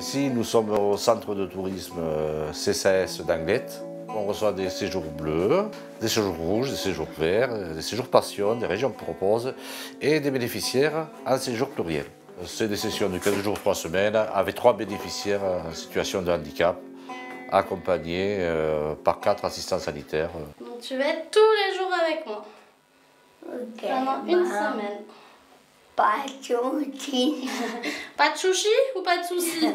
Ici, nous sommes au centre de tourisme CCAS d'Anglette. On reçoit des séjours bleus, des séjours rouges, des séjours verts, des séjours passion, des régions proposent et des bénéficiaires en séjour pluriel. C'est des sessions de 15 jours, 3 semaines avec 3 bénéficiaires en situation de handicap accompagnés par 4 assistants sanitaires. Donc tu vas être tous les jours avec moi. Ok. Pendant une semaine. Pas de soucis. Pas de chouchi ou pas de soucis?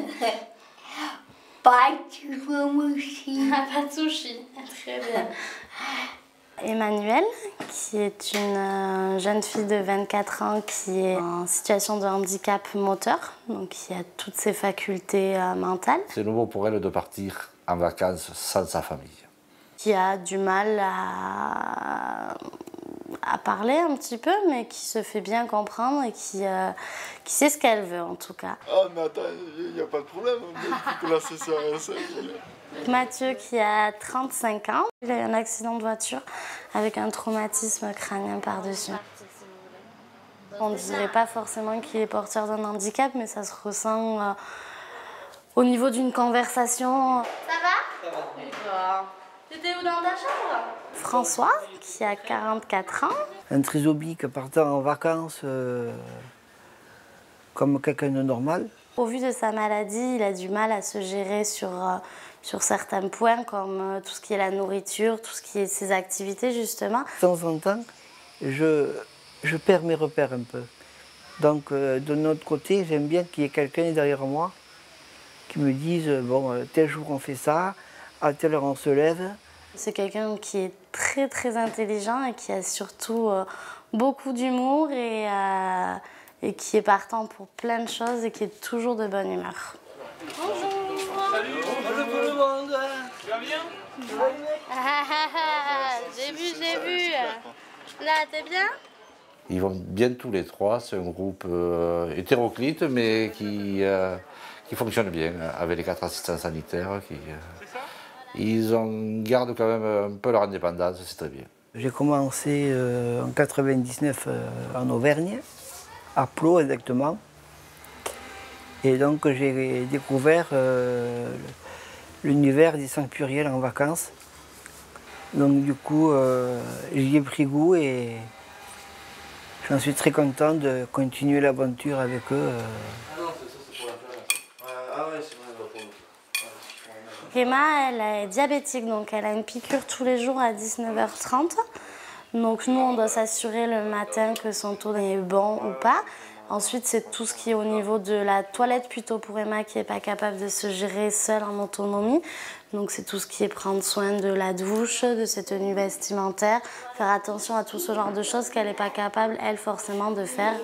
Pas de soucis. Pas de sushi, très bien. Emmanuelle, qui est une jeune fille de 24 ans qui est en situation de handicap moteur, donc qui a toutes ses facultés mentales. C'est nouveau pour elle de partir en vacances sans sa famille. Qui a du mal à parler un petit peu, mais qui se fait bien comprendre et qui sait ce qu'elle veut en tout cas. Ah mais attends, il n'y a pas de problème, là c'est ça. Mathieu qui a 35 ans, il a eu un accident de voiture avec un traumatisme crânien par-dessus. On ne dirait pas forcément qu'il est porteur d'un handicap, mais ça se ressent au niveau d'une conversation. Ça va? Ça va. T'étais où dans ta chambre? François, qui a 44 ans. Un trisomique partant en vacances comme quelqu'un de normal. Au vu de sa maladie, il a du mal à se gérer sur certains points, comme tout ce qui est la nourriture, tout ce qui est ses activités, justement. De temps en temps, je perds mes repères un peu. Donc, de notre côté, j'aime bien qu'il y ait quelqu'un derrière moi qui me dise, bon, tel jour on fait ça, à telle heure on se lève. C'est quelqu'un qui est très très intelligent et qui a surtout beaucoup d'humour et qui est partant pour plein de choses et qui est toujours de bonne humeur. Bonjour. Salut. Bonjour tout le monde. Tu vas bien? J'ai vu. Là, t'es bien? Ils vont bien tous les trois, c'est un groupe hétéroclite mais qui fonctionne bien avec les 4 assistants sanitaires. Ils gardent quand même un peu leur indépendance, c'est très bien. J'ai commencé en 99 en Auvergne, à Plo exactement. Et donc j'ai découvert l'univers des Sangs Pluriels en vacances. Donc du coup, j'y ai pris goût et j'en suis très content de continuer l'aventure avec eux. Emma, elle est diabétique, donc elle a une piqûre tous les jours à 19h30. Donc nous, on doit s'assurer le matin que son taux est bon ou pas. Ensuite, c'est tout ce qui est au niveau de la toilette, plutôt pour Emma qui n'est pas capable de se gérer seule en autonomie. Donc c'est tout ce qui est prendre soin de la douche, de ses tenues vestimentaires, faire attention à tout ce genre de choses qu'elle n'est pas capable, elle, forcément, de faire.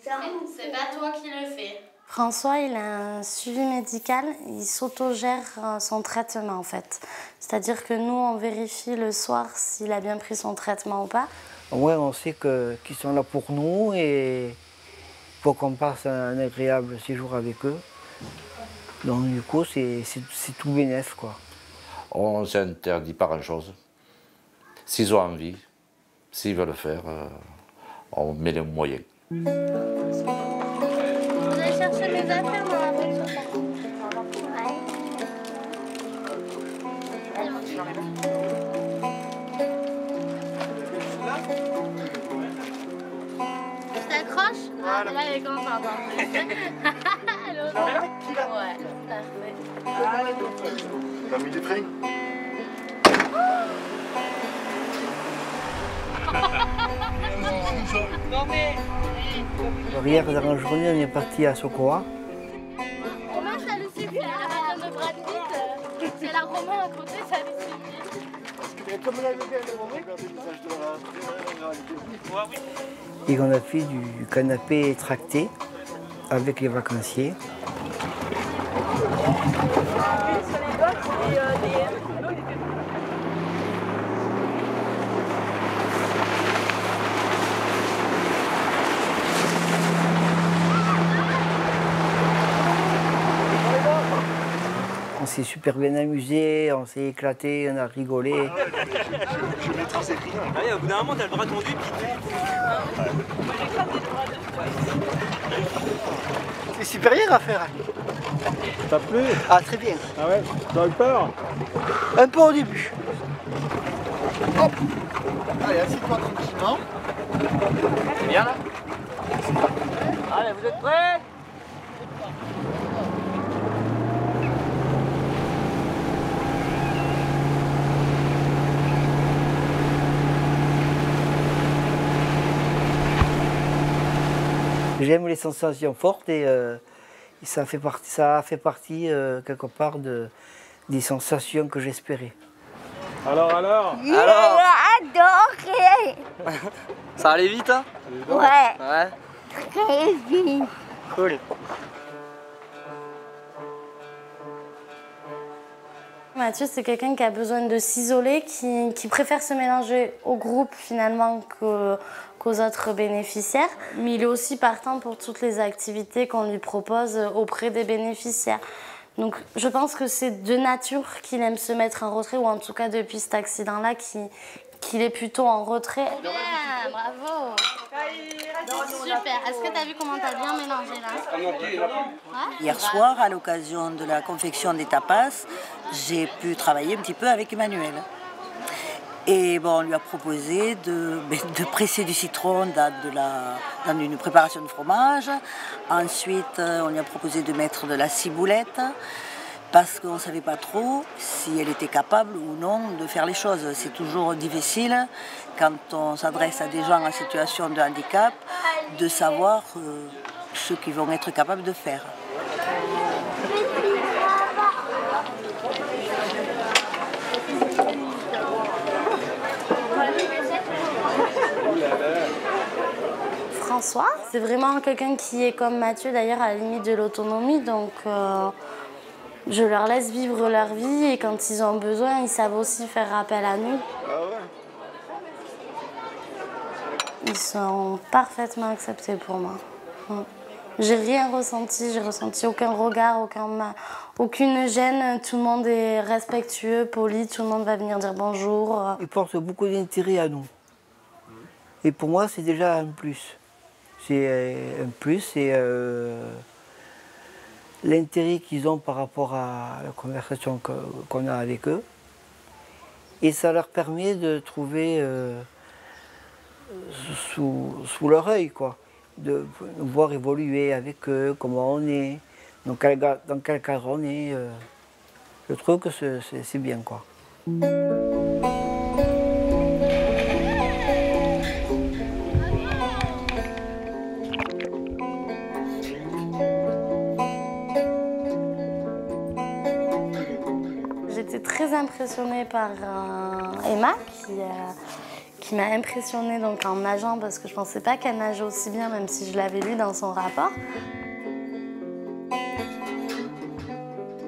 C'est pas toi qui le fais. François, il a un suivi médical, il s'autogère son traitement en fait. C'est-à-dire que nous, on vérifie le soir s'il a bien pris son traitement ou pas. Ouais, on sait qu'ils sont là pour nous et pour qu'on passe un agréable séjour avec eux. Donc du coup, c'est tout bénef, quoi. On ne s'interdit pas grand-chose. S'ils ont envie, s'ils veulent le faire, on met les moyens. Chercher mes affaires dans la voiture. Tu t'accroches? Ah, là, elle est contente. Elle est au fond. Ouais, parfait. T'as mis des freins? Non mais... Alors, hier, dans la journée, on est parti à Sokoa. Romain, ça lui suffit. Elle a la madame de Brad Pitt. C'est la Romain à côté, ça lui suffit. Comme la regardez le visage de la réalité. Et on a fait du canapé tracté avec les vacanciers. On s'est super bien amusé, on s'est éclaté, on a rigolé. Je mettrai ces clients. Allez, au bout d'un moment, t'as le bras tendu, C'est supérieur à faire. t'a plu? Ah, très bien. Ah ouais? Tu as eu peur? Un peu au début. Hop. Allez, assieds-toi tranquillement. C'est bien là? Allez, vous êtes prêts? J'aime les sensations fortes et ça a fait partie quelque part des sensations que j'espérais. Alors? J'ai adoré. Ça allait vite, hein? Ouais, Ouais. très vite. Cool. Mathieu, c'est quelqu'un qui a besoin de s'isoler, qui préfère se mélanger au groupe finalement qu'aux autres bénéficiaires. Mais il est aussi partant pour toutes les activités qu'on lui propose auprès des bénéficiaires. Donc je pense que c'est de nature qu'il aime se mettre en retrait, ou en tout cas depuis cet accident-là, qu'il est plutôt en retrait. Bien, bravo. Super. Est-ce que tu as vu comment tu as bien mélangé là? Hier soir, à l'occasion de la confection des tapas, j'ai pu travailler un petit peu avec Emmanuel. Et bon, on lui a proposé de presser du citron dans une préparation de fromage. Ensuite, on lui a proposé de mettre de la ciboulette, parce qu'on ne savait pas trop si elle était capable ou non de faire les choses. C'est toujours difficile, quand on s'adresse à des gens en situation de handicap, de savoir ce qu'ils vont être capables de faire. François, c'est vraiment quelqu'un qui est comme Mathieu d'ailleurs à la limite de l'autonomie, donc je leur laisse vivre leur vie et quand ils ont besoin, ils savent aussi faire appel à nous. Ah ouais? Ils sont parfaitement acceptés pour moi. J'ai rien ressenti, j'ai ressenti aucun regard, aucune gêne. Tout le monde est respectueux, poli, tout le monde va venir dire bonjour. Ils portent beaucoup d'intérêt à nous. Et pour moi, c'est déjà un plus. C'est un plus et l'intérêt qu'ils ont par rapport à la conversation qu'on a avec eux. Et ça leur permet de trouver sous leur œil, quoi, de nous voir évoluer avec eux, comment on est, dans quel cadre on est. Je trouve que c'est bien, quoi. J'étais très impressionnée par Emma qui m'a impressionnée donc en nageant parce que je ne pensais pas qu'elle nageait aussi bien, même si je l'avais lu dans son rapport.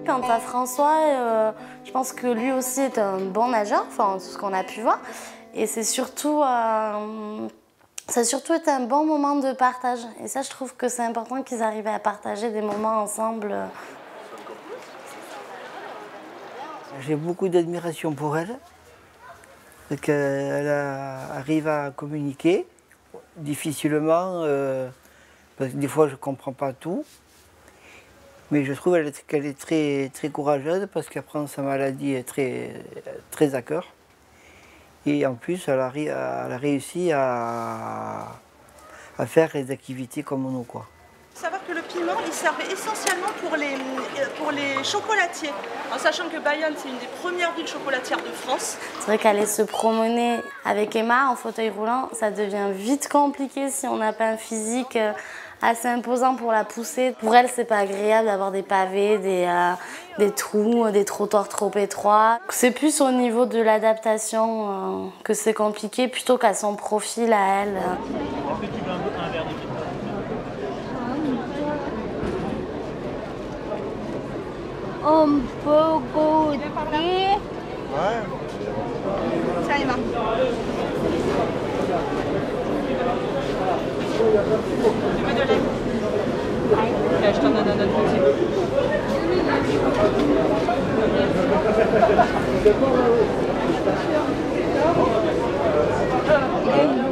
Quant à François, je pense que lui aussi est un bon nageur, enfin tout ce qu'on a pu voir. Et c'est surtout, ça a surtout été un bon moment de partage. Et ça, je trouve que c'est important qu'ils arrivent à partager des moments ensemble. J'ai beaucoup d'admiration pour elle, parce qu'elle arrive à communiquer difficilement, parce que des fois je ne comprends pas tout, mais je trouve qu'elle est très, très courageuse parce qu'elle prend sa maladie très, très à cœur. Et en plus, elle a réussi à faire les activités comme nous, quoi. Il faut savoir que le piment, il servait essentiellement pour les chocolatiers. En sachant que Bayonne, c'est une des premières villes chocolatières de France. C'est vrai qu'aller se promener avec Emma en fauteuil roulant, ça devient vite compliqué si on n'a pas un physique assez imposant pour la pousser. Pour elle, c'est pas agréable d'avoir des pavés, des trous, des trottoirs trop étroits. C'est plus au niveau de l'adaptation que c'est compliqué plutôt qu'à son profil à elle. Est-ce que tu veux un verre de piment? On peut goûter. Ouais. Tiens, Emma. Tu veux de lait? Ok, je t'en donne un autre petit. Il est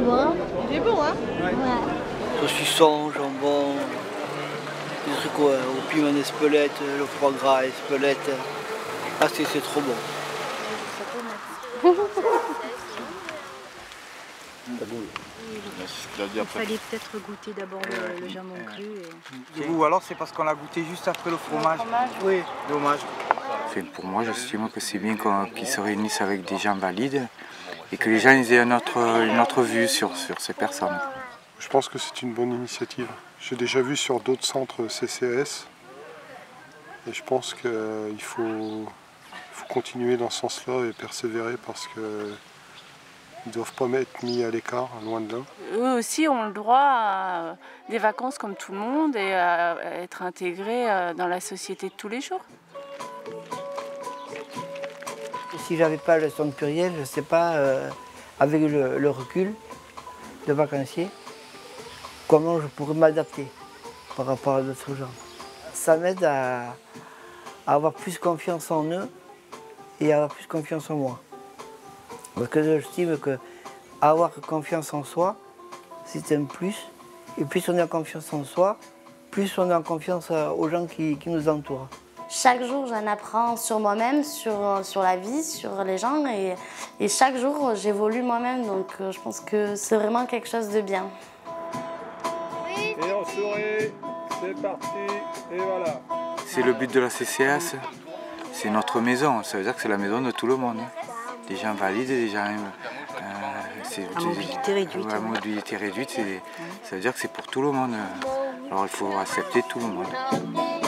bon. Il est bon, hein? Ouais. Saucisson, jambon, des trucs trucs au piment d'Espelette, le foie gras, Espelette. Ah, c'est trop bon. Il fallait peut-être goûter d'abord le jambon cru. Du goût, alors c'est parce qu'on l'a goûté juste après le fromage. Oui, dommage. Pour moi, j'estime que c'est bien qu'ils se réunissent avec des gens valides et que les gens aient une autre vue sur ces personnes. Je pense que c'est une bonne initiative. J'ai déjà vu sur d'autres centres CCAS et je pense qu'il faut continuer dans ce sens-là et persévérer parce que ils ne doivent pas être mis à l'écart, loin de là. Eux aussi ont le droit à des vacances comme tout le monde et à être intégrés dans la société de tous les jours. Si j'avais pas le centre pluriel, je ne sais pas, avec le recul de vacancier, comment je pourrais m'adapter par rapport à d'autres gens. Ça m'aide à avoir plus confiance en eux et à avoir plus confiance en moi. Parce que j'estime qu'avoir confiance en soi, c'est un plus. Et plus on a confiance en soi, plus on a confiance aux gens qui nous entourent. Chaque jour, j'en apprends sur moi-même, sur la vie, sur les gens. Et chaque jour, j'évolue moi-même. Donc je pense que c'est vraiment quelque chose de bien. Et on sourit, c'est parti, et voilà. C'est le but de la CCAS, c'est notre maison. Ça veut dire que c'est la maison de tout le monde. Des gens valides et des gens... à mobilité réduite. À mobilité réduite, ça veut dire que c'est pour tout le monde. Alors il faut accepter tout le monde.